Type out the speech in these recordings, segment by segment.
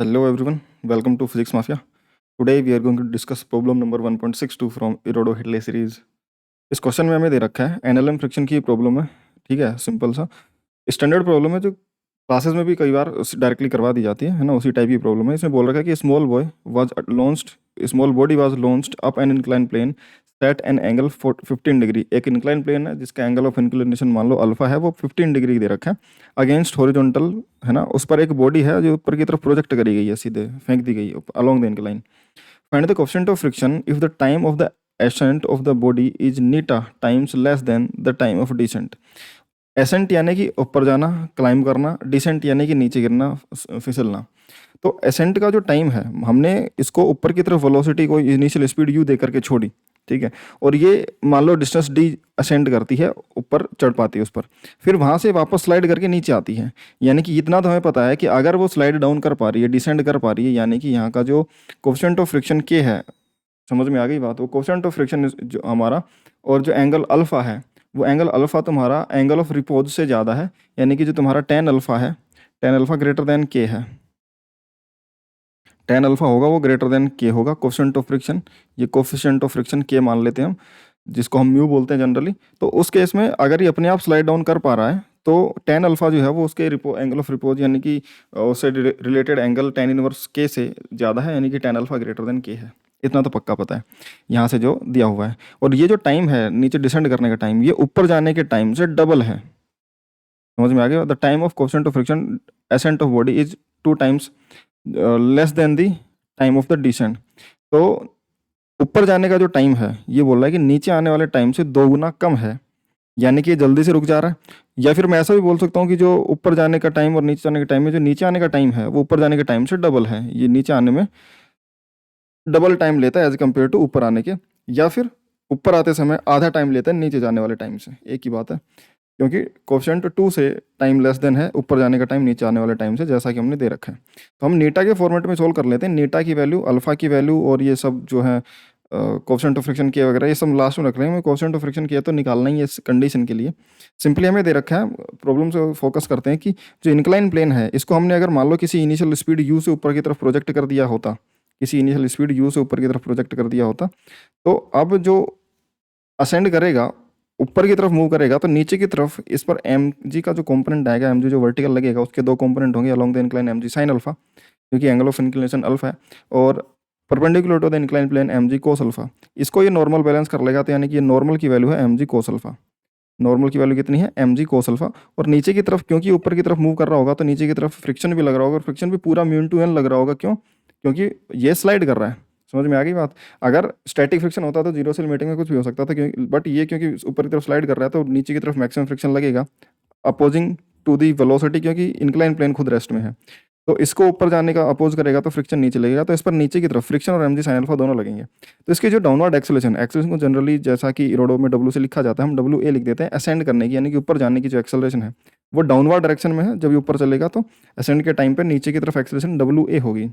Hello everyone, welcome to Physics Mafia. Today we are going to discuss problem number 1.62 from Irodo Hitley series. इस question में हमें दे रखा है NLM friction की problem है, ठीक है, सिंपल सा स्टैंडर्ड प्रॉब्लम है जो क्लासेस में भी कई बार डायरेक्टली करवा दी जाती है ना, उसी टाइप की प्रॉब्लम है। इसमें बोल रखा है कि small body was launched up an incline plane set an angle 15 degree. एक इंक्लाइन प्लेन है जिसका एंगल ऑफ इंक्लिनेशन मान लो अल्फा है, वो 15 डिग्री दे रखा है अगेंस्ट हॉरिजॉन्टल, है ना। उस पर एक बॉडी है जो ऊपर की तरफ प्रोजेक्ट करी गई है, सीधे फेंक दी गई है along the incline. Find the coefficient of friction if the time of the ascent of the body is neta times less than the time of descent। Ascent यानी कि ऊपर जाना, क्लाइंब करना, डिसेंट यानी कि नीचे गिरना, फिसलना। तो एसेंट का जो टाइम है, हमने इसको ऊपर की तरफ वेलोसिटी को इनिशियल स्पीड यू दे करके छोड़ी, ठीक है, और ये मान लो डिस्टेंस डी असेंड करती है, ऊपर चढ़ पाती है उस पर, फिर वहाँ से वापस स्लाइड करके नीचे आती है। यानी कि इतना तो हमें पता है कि अगर वो स्लाइड डाउन कर पा रही है, डिसेंड कर पा रही है, यानी कि यहाँ का जो कोएफिशिएंट ऑफ फ्रिक्शन के है, समझ में आ गई बात। वो कोएफिशिएंट ऑफ फ्रिक्शन जो हमारा और जो एंगल अल्फा है, वो एंगल अल्फा तुम्हारा एंगल ऑफ रिपोज से ज़्यादा है, यानी कि जो तुम्हारा टेन अल्फा है, टेन अल्फा ग्रेटर देन के है, टेन अल्फा होगा वो ग्रेटर देन के होगा कोएफिशिएंट ऑफ फ्रिक्शन। ये कोएफिशिएंट ऑफ फ्रिक्शन के मान लेते हैं हम, जिसको हम म्यू बोलते हैं जनरली। तो उस केस में अगर ये अपने आप स्लाइड डाउन कर पा रहा है तो टेन अल्फा जो है वो उसके एंगल ऑफ रिपोज यानी कि उससे रिलेटेड एंगल टेन इनवर्स के से ज़्यादा है, यानी कि टेन अल्फा ग्रेटर देन के है। इतना तो पक्का पता है यहाँ से जो दिया हुआ है। और ये जो टाइम है नीचे डिसेंड करने का टाइम, ये ऊपर जाने के टाइम से डबल है। समझ में आ गया। The time of coefficient of friction ascent of body is 2 times less than the time of the descend. तो ऊपर जाने का जो टाइम है, ये बोल रहा है कि नीचे आने वाले टाइम से 2 गुना कम है, यानी कि ये जल्दी से रुक जा रहा है। या फिर मैं ऐसा भी बोल सकता हूँ कि जो ऊपर जाने का टाइम और नीचे जाने का टाइम है, जो नीचे आने का टाइम है वो ऊपर जाने के टाइम से डबल है। ये नीचे आने में डबल टाइम लेता है एज कम्पेयर टू ऊपर आने के, या फिर ऊपर आते समय आधा टाइम लेता है नीचे जाने वाले टाइम से। एक ही बात है, क्योंकि कोएफिशिएंट 2 से टाइम लेस देन है ऊपर जाने का टाइम नीचे आने वाले टाइम से, जैसा कि हमने दे रखा है। तो हम नीटा के फॉर्मेट में सोल्व कर लेते हैं। नीटा की वैल्यू, अल्फा की वैल्यू और ये सब जो है कोएफिशिएंट ऑफ फ्रिक्शन के वगैरह, ये सब लास्ट में रख रहे हैं। कोएफिशिएंट ऑफ फ्रिक्शन के तो निकालना ही है इस कंडीशन के लिए। सिंपली हमें दे रखा है, प्रॉब्लम से फोकस करते हैं कि जो इंक्लाइन प्लेन है इसको हमने अगर मान लो किसी इनिशियल स्पीड यू से ऊपर की तरफ प्रोजेक्ट कर दिया होता, किसी इनिशियल स्पीड यू से ऊपर की तरफ प्रोजेक्ट कर दिया होता, तो अब जो असेंड करेगा, ऊपर की तरफ मूव करेगा, तो नीचे की तरफ इस पर एम जी का जो कंपोनेंट आएगा, एम जी जो वर्टिकल लगेगा, उसके 2 कंपोनेंट होंगे along the incline M G sine alpha, क्योंकि एंगल ऑफ इंक्लिनेशन अल्फा है, और perpendicular to the incline plane M G cos alpha. इसको ये नॉर्मल बैलेंस कर लेगा, तो यानी कि ये नॉर्मल की वैल्यू है M G cos alpha. Normal की वैल्यू कितनी है, एम जी कोस अल्फा। और नीचे की तरफ, क्योंकि ऊपर की तरफ मूव कर रहा होगा, तो नीचे की तरफ फ्रिक्शन भी लग रहा होगा, और फ्रिक्शन भी पूरा म्यू टू एन लग रहा होगा। क्यों? क्योंकि ये स्लाइड कर रहा है। समझ में आ गई बात। अगर स्टैटिक फ्रिक्शन होता तो जीरो से मीटिंग में कुछ भी हो सकता था, क्योंकि बट ये क्योंकि ऊपर की तरफ स्लाइड कर रहा है, तो नीचे की तरफ मैक्सिमम फ्रिक्शन लगेगा अपोजिंग टू दी वेलोसिटी, क्योंकि इंक्लाइन प्लेन खुद रेस्ट में है। तो इसको ऊपर जाने का अपोज करेगा तो फ्रिक्शन नीचे लगेगा, तो इस पर नीचे की तरफ फ्रिक्शन और एमजी साइन अल्फा दोनों लगेंगे। तो इसके जो डाउनवर्ड एक्सेलरेशन को जनरली जैसा कि इरोडो में डब्ल्यू से लिखा जाता है, हम डब्ल्यू ए लिख देते हैं। असेंड करने की यानी कि ऊपर जाने की जो एक्सेलरेशन है वो डाउनवर्ड डायरेक्शन में है। जब ये ऊपर चलेगा तो असेंड के टाइम पर नीचे की तरफ एक्सेलरेशन डब्ल्यू ए होगी।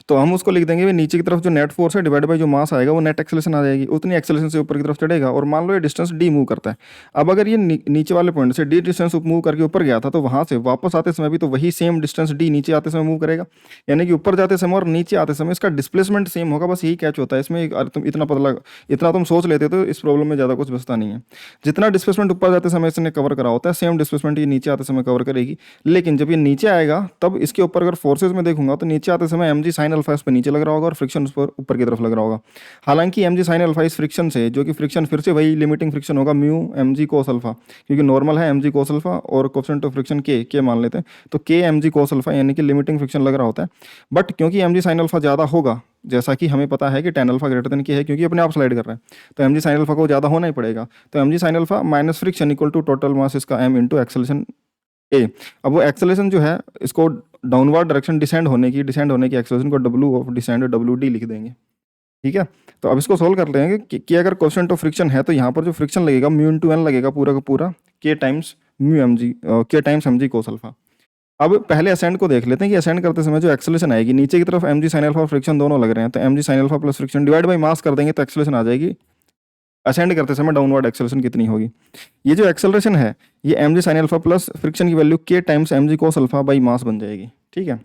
तो हम उसको लिख देंगे नीचे की तरफ जो नेट फोर्स है डिवाइड बाय जो मास आएगा वो नेट एक्सेलरेशन आ जाएगी। उतनी एक्सेलरेशन से ऊपर की तरफ चढ़ेगा। और मान लो ये डिस्टेंस डी मूव करता है। अब अगर ये नीचे वाले पॉइंट से डी डिस्टेंस मूव करके ऊपर गया था, तो वहां से वापस आते समय भी तो वही सेम डिस्टेंस डी नीचे आते समय मूव करेगा। यानी कि ऊपर जाते समय और नीचे आते समय इसका डिस्प्लेसमेंट सेम होगा। बस यही कैच होता है इसमें। तुम इतना तुम सोच लेते तो इस प्रॉब्लम में ज़्यादा कुछ बचता नहीं है। जितना डिस्प्लेसमेंट ऊपर जाते समय इसने कवर करा होता है, सेम डिस्प्लेसमेंट ये नीचे आते समय कवर करेगी। लेकिन जब ये नीचे आएगा तब इसके ऊपर अगर फोर्सेज में देखूंगा तो नीचे आते समय एम जी साइन अल्फा इस पर नीचे लग रहा होगा और फ्रिक्शन उस पर ऊपर की तरफ लग रहा होगा। हालांकि एम जी साइन अल्फा इस फ्रिक्शन से, जो कि फ्रिक्शन फिर से वही लिमिटिंग फ्रिक्शन होगा mu M G cos alpha, क्योंकि नॉर्मल है एम जी कोस अल्फा और कोएफिशिएंट ऑफ फ्रिक्शन के मान लेते हैं, तो के एम जी कोस अल्फा यानी कि लिमिटिंग फ्रिक्शन लग रहा होता है। बट क्योंकि एम जी साइन अल्फा ज़्यादा होगा, जैसा कि हमें पता है कि टेन अल्फा ग्रेटर देन के है, क्योंकि अपने आप स्लाइड कर रहा है, तो एम जी साइन अल्फा को ज़्यादा होना ही पड़ेगा। तो M G sine alpha minus friction equal to total mass इसका एम इंटू एक्सेलरेशन ए। अब वो एक्सेलरेशन जो है इसको डाउनवर्ड डायरेक्शन डिसेंड होने की एक्सेलरेशन को W of descend W D लिख देंगे। ठीक है। तो अब इसको सोल्व कर लेंगे कि अगर कोएफिशिएंट ऑफ फ्रिक्शन है तो यहाँ पर जो फ्रिक्शन लगेगा म्यू इनटू एन लगेगा पूरा का पूरा के टाइम्स म्यू एम जी, के times M G cos alpha. अब पहले असेंड को देख लेते हैं कि असेंड करते समय जो एक्सेलरेशन आएगी, नीचे की तरफ एम जी साइन अल्फा और फ्रिक्शन दोनों लग रहे हैं, तो M G sine alpha plus friction divide by mass कर देंगे तो एक्सेलरेशन आ जाएगी। असेंड करते समय डाउनवर्ड एक्सेलरेशन कितनी होगी, ये जो एक्सेलरेशन है ये M G sine alpha plus friction की वैल्यू के times M G cos alpha by mass बन जाएगी। ठीक है।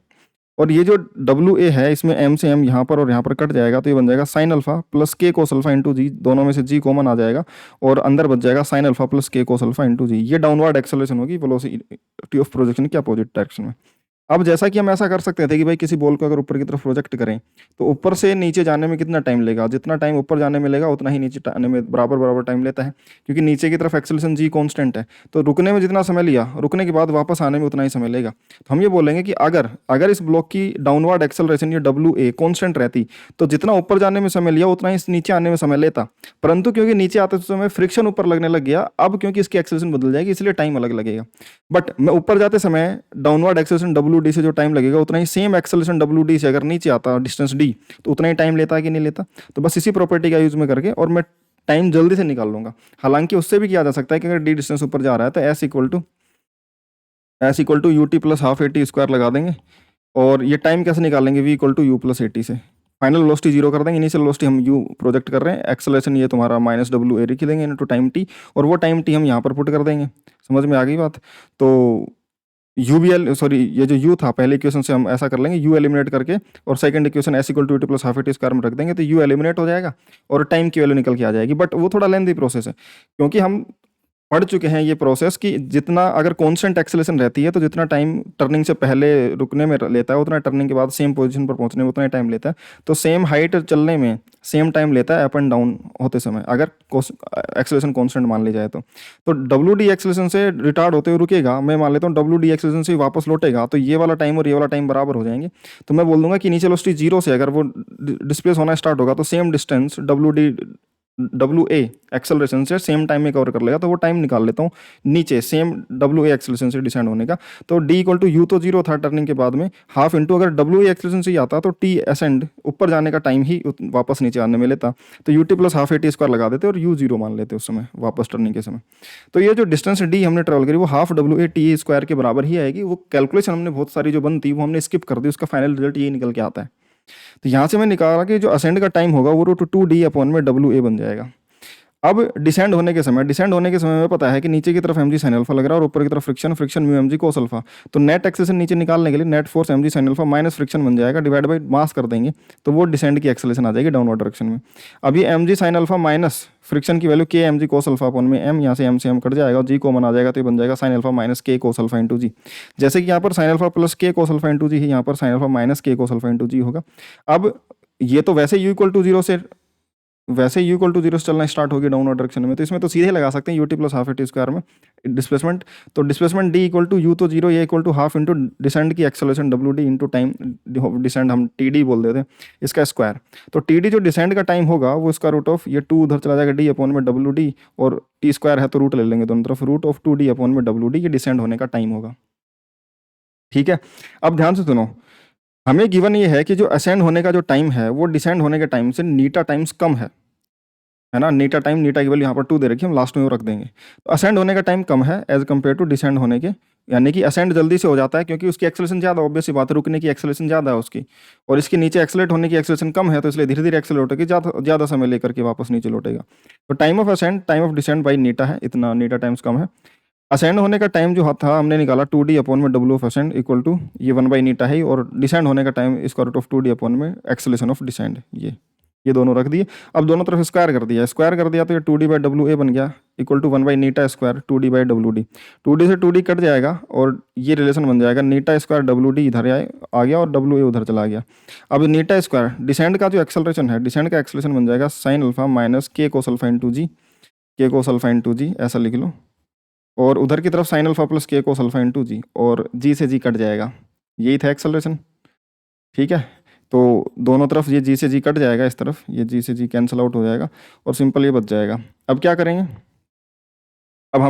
और ये जो डब्ल्यू ए है इसमें एम से एम यहाँ पर और यहाँ पर कट जाएगा, तो ये बन जाएगा साइन अल्फा प्लस के कोस अल्फा इंटू जी, दोनों में से जी कॉमन आ जाएगा और अंदर बच जाएगा साइन अल्फा प्लस के कोस अल्फा इंटू जी। ये डाउनवर्ड एक्सेलरेशन होगी वेलोसिटी ऑफ प्रोजेक्शन की अपोजिट डायरेक्शन में। अब जैसा कि हम ऐसा कर सकते थे कि भाई किसी बॉल को अगर ऊपर की तरफ प्रोजेक्ट करें तो ऊपर से नीचे जाने में कितना टाइम लेगा, जितना टाइम ऊपर जाने में लेगा उतना ही नीचे आने में बराबर बराबर टाइम लेता है, क्योंकि नीचे की तरफ एक्सेलरेशन जी कांस्टेंट है। तो रुकने में जितना समय लिया, रुकने के बाद वापस आने में उतना ही समय लेगा। तो हम ये बोलेंगे कि अगर अगर इस ब्लॉक की डाउनवर्ड एक्सेलरेशन या डब्ल्यू ए कॉन्स्टेंट रहती तो जितना ऊपर जाने में समय लिया उतना ही नीचे आने में समय लेता, परंतु क्योंकि नीचे आते समय फ्रिक्शन ऊपर लगने लग गया, अब क्योंकि इसकी एक्सेलरेशन बदल जाएगी इसलिए टाइम अलग लगेगा। बट मैं ऊपर जाते समय डाउनवर्ड एक्सेलरेशन डब्ल्यू डी से जो टाइम लगेगा उतना ही सेम एक्सेलरेशन डब्ल्यू डी से अगर नीचे आता डिस्टेंस डी तो उतना ही टाइम लेता है कि नहीं लेता। तो बस इसी प्रॉपर्टी का यूज में करके और मैं टाइम जल्दी से निकाल लूंगा। हालांकि उससे भी किया जा सकता है कि अगर डी डिस्टेंस ऊपर जा रहा है तो S equal to U T plus half A T square लगा देंगे और ये टाइम कैसे निकालेंगे, V equal to U plus A T से। फाइनल वेलोसिटी जीरो कर देंगे, इनिशियल वेलोसिटी हम यू प्रोजेक्ट कर रहे हैं, एक्सेलरेशन ये तुम्हारा माइनस डब्ल्यू ए लिख देंगे इनटू टाइम टी, और वो टाइम टी हम यहाँ पर पुट कर देंगे। समझ में आ गई बात। तो यू बी एल सॉरी ये जो यू था पहले इक्वेशन से हम ऐसा कर लेंगे, यू एलिमिनेट करके और second equation S equal to T plus half A T square में रख देंगे तो यू एलिमिनेट हो जाएगा और टाइम की वैल्यू निकल के आ जाएगी। बट वो थोड़ा लेंथी प्रोसेस है, क्योंकि हम पढ़ चुके हैं ये प्रोसेस कि जितना अगर कांस्टेंट एक्सेलरेशन रहती है तो जितना टाइम टर्निंग से पहले रुकने में लेता है उतना टर्निंग के बाद सेम पोजीशन पर पहुंचने में उतना ही टाइम लेता है। तो सेम हाइट चलने में सेम टाइम लेता है अप एंड डाउन होते समय, अगर एक्सेलरेशन कांस्टेंट मान ली जाए तो डब्ल्यू डी एक्सेलरेशन से रिटार्ड होते हुए रुकेगा, मैं मान लेता हूँ डब्ल्यू डी एक्सेलरेशन से वापस लौटेगा, तो ये वाला टाइम और ये वाला टाइम बराबर हो जाएंगे। तो मैं बोल दूंगा कि इनिशियल वेलोसिटी जीरो से अगर वो डिस्प्लेस होना स्टार्ट होगा तो same distance W A acceleration से सेम टाइम में कवर कर लेगा। तो वो टाइम निकाल लेता हूँ नीचे सेम डब्ल्यू ए एक्सेलरेशन से डिसेंड होने का। तो डी इक्वल टू यू तो जीरो था टर्निंग के बाद में, हाफ इंटू अगर डब्ल्यू ए एक्सेलरेशन से ही आता तो टी असेंड ऊपर जाने का टाइम ही वापस नीचे आने में लेता, तो U T plus half A T square लगा देते और यू जीरो मान लेते उस समय वापस टर्निंग के समय। तो ये जो डिस्टेंस डी हमने ट्रेवल करी वो half W A T square के बराबर ही आएगी। वो कैलकुलेशन हमने बहुत सारी जो बनती वो हमने स्किप कर दी, उसका फाइनल रिजल्ट ये निकल के आता है। तो यहाँ से मैं निकाला कि जो असेंड का टाइम होगा वो रूट टू डी अपॉन में डब्ल्यू ए बन जाएगा। अब डिसेंड होने के समय में पता है कि नीचे की तरफ mg sin अल्फा लग रहा है और ऊपर की तरफ friction mu mg cos alpha. तो नेट एक्सेलरेशन नीचे निकालने के लिए net force mg sin alpha minus friction बन जाएगा, डिवाइड बाई मास कर देंगे तो वो डिसेंड की एक्सेलरेशन आ जाएगी डाउनवर्ड डायरेक्शन में। अब ये mg sin alpha minus friction की वैल्यू के mg cos अल्फा अपॉन में m, यहाँ से m से m कट जाएगा और g कॉमन आ जाएगा तो ये बन जाएगा sin अल्फा माइनस के cos अल्फा इंटू जी। जैसे कि यहाँ पर sin अल्फा प्लस के cos अल्फा इंटू जी है, यहाँ पर sin अल्फा माइनस के cos अल्फा इंटू जी होगा। अब ये तो वैसे u इक्वल टू जीरो से चलना स्टार्ट होगी डाउनवर्ड डायरेक्शन में, तो इसमें तो सीधे लगा सकते हैं u T plus half A T square में डिस्प्लेसमेंट। तो displacement d equal to u तो जीरो, ये equal to half into descend की एक्सेलरेशन डब्ल्यू डी इंटू टाइम, डिसेंड हम टी डी बोल देते हैं इसका स्क्वायर। तो टी डी जो डिसेंड का टाइम होगा वो इसका रूट ऑफ ये टू उधर चला जाएगा डी अपॉन में डब्ल्यू डी, और टी स्क्वायर है तो रूट ले लेंगे दोनों तरफ, root of two D upon में डब्ल्यू डी, ये डिसेंड होने का टाइम होगा। ठीक है, अब ध्यान से सुनो, हमें गिवन ये है कि जो असेंड होने का जो टाइम है वो डिसेंड होने के टाइम से नीटा टाइम्स कम है ना। नीटा टाइम, नीटा की वैल्यू यहाँ पर टू दे रखी है, हम लास्ट में वो रख देंगे। तो असेंड होने का टाइम कम है एज कम्पेयर टू डिसेंड होने के, यानी कि असेंड जल्दी से हो जाता है क्योंकि उसकी एक्सेलरेशन ज़्यादा, ऑब्वियस सी बात है, रुकने की एक्सेलरेशन ज़्यादा है उसकी, और इसके नीचे एक्सेलरेट होने की एक्सेलरेशन कम है, तो इसलिए धीरे धीरे एक्सेलरेट होगी, ज़्यादा समय लेकर के वापस नीचे लौटेगा। तो time of ascend time of descend by नीटा है, इतना नीटा टाइम्स कम है। असेंड होने का टाइम जो था हमने निकाला टू डी अपॉन में W of ascend equal to ये वन बाई नीटा है, और डिसेंड होने का time square root of two D upon में एक्सेलरेशन ऑफ डिसेंड, ये दोनों रख दिए। अब दोनों तरफ स्क्वायर कर दिया तो ये two D by W A बन गया इक्वल टू वन बाई नीटा square two D by W D. Two D से टू डी कट जाएगा और ये रिलेशन बन जाएगा नीटा स्क्वायर डब्ल्यू डी इधर आ गया और डब्ल्यू ए उधर चला गया। अब नीटा स्क्वायर डिसेंड का जो एक्सेलरेशन है, डिसेंड का एक्सेलरेशन बन जाएगा साइन अल्फा माइनस के कोस अल्फा इंटू जी, के कोस अल्फा इंटू जी ऐसा लिख लो, और उधर की तरफ साइन अल्फा प्लस के कोस अल्फा इंटू जी, और जी से जी कट जाएगा, यही था एक्सेलरेशन। ठीक है, तो दोनों तरफ ये जी से जी कट जाएगा, इस तरफ ये जी से जी कैंसिल आउट हो जाएगा और सिंपल ये बच जाएगा। अब क्या करेंगे, अब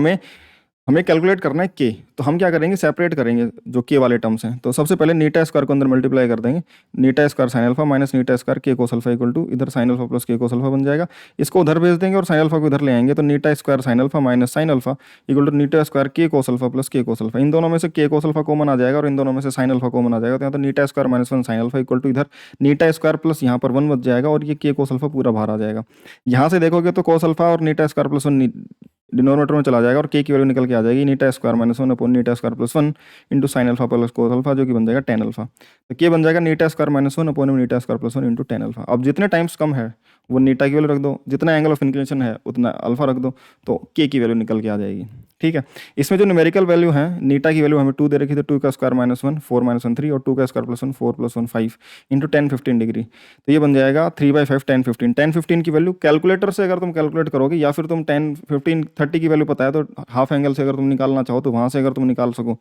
हमें कैलकुलेट करना है के, तो हम क्या करेंगे, सेपरेट करेंगे जो के वाले टर्म्स हैं। तो सबसे पहले नीटा स्क्वायर को अंदर मल्टीप्लाई कर देंगे, नीटा स्क्वायर साइन अल्फा माइनस नीटा स्क्वायर के कोस अल्फा इक्वल टू इधर साइन अल्फा प्लस के कोस अल्फा बन जाएगा। इसको उधर भेज देंगे और साइन अल्फा को इधर ले आएंगे, तो नीटा square sine alpha minus sine alpha equal to नीटा स्क्वायर के कोस अल्फा प्लस के कोस अल्फा। इन दोनों में से के कोस अल्फा कॉमन आ जाएगा और इन दोनों में से साइन अल्फा कॉमन आ जाएगा, तो यहाँ तो नीटा square minus one sine alpha equal to इधर नीटा स्क्वायर प्लस यहाँ पर वन बच जाएगा और ये के कोस अल्फा पूरा बाहर आ जाएगा। यहाँ से देखोगे तो कोस अल्फा और नीटा स्क्वायर प्लस वन डिनोमिनेटर में चला जाएगा और के की वैल्यू निकल के आ जाएगी नीटा स्क्वायर माइनस वन अपॉन नीटा square plus one into sine alpha plus cos alpha, जो कि बन जाएगा टेन अल्फा। तो के बन जाएगा नीटा स्क्वायर माइनस वन अपॉन नीटा square plus one into tan alpha. अब जितने टाइम्स कम है वो नीटा की वैल्यू रख दो, जितना एंगल ऑफ इंक्लिनेशन है उतना अल्फा रख दो, तो के की वैल्यू निकल के आ जाएगी। ठीक है, इसमें जो न्यूमेरिकल वैल्यू है, नीटा की वैल्यू हमें 2 दे रखी थी, 2 का square minus one 4 minus one 3 और 2 का square plus one 4 plus one 5 into 10 15 degree. तो ये बन जाएगा 3/5 10 15। 10 15 की वैल्यू कैलकुलेटर से अगर तुम कैलकुलेट करोगे या फिर तुम 10 15 30 की वैल्यू पता है तो हाफ एंगल से अगर तुम निकालना चाहो तो वहाँ से अगर तुम निकाल सको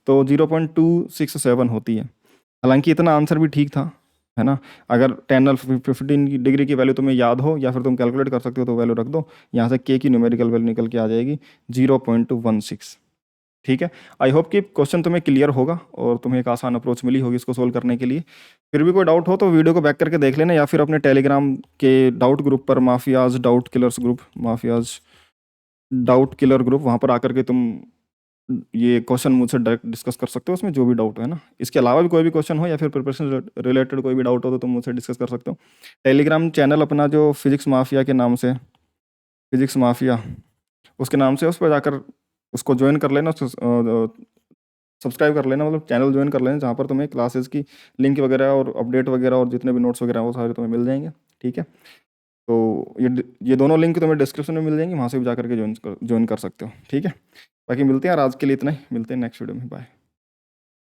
तो 0.267 होती है। हालांकि इतना आंसर भी ठीक था, है ना। अगर 10 15 डिग्री की वैल्यू तुम्हें याद हो या फिर तुम कैलकुलेट कर सकते हो तो वैल्यू रख दो, यहाँ से के की न्यूमेरिकल वैल्यू निकल के आ जाएगी 0.16। ठीक है, आई होप कि क्वेश्चन तुम्हें क्लियर होगा और तुम्हें एक आसान अप्रोच मिली होगी इसको सोल्व करने के लिए। फिर भी कोई डाउट हो तो वीडियो को बैक करके देख लेना या फिर अपने टेलीग्राम के डाउट ग्रुप पर, mafias doubt killers group, mafias doubt killer group, वहाँ पर आकर के तुम ये क्वेश्चन मुझसे डायरेक्ट डिस्कस कर सकते हो, उसमें जो भी डाउट है ना। इसके अलावा भी कोई भी क्वेश्चन हो या फिर प्रिपरेशन रिलेटेड कोई भी डाउट हो तो तुम मुझसे डिस्कस कर सकते हो। टेलीग्राम चैनल अपना जो फिजिक्स माफिया के नाम से, फिजिक्स माफिया उसके नाम से, उस पर जाकर उसको ज्वाइन कर लेना, सब्सक्राइब कर लेना, मतलब चैनल ज्वाइन कर लेना, जहाँ पर तुम्हें क्लासेस की लिंक वगैरह और अपडेट वगैरह और जितने भी नोट्स वगैरह हैं वो सारे तुम्हें मिल जाएंगे। ठीक है, तो ये दोनों लिंक तुम्हें डिस्क्रिप्शन में मिल जाएंगी, वहाँ से भी जाकर के ज्वाइन कर सकते हो। ठीक है, बाकी मिलते हैं, आज के लिए इतना ही, मिलते हैं नेक्स्ट वीडियो में, बाय।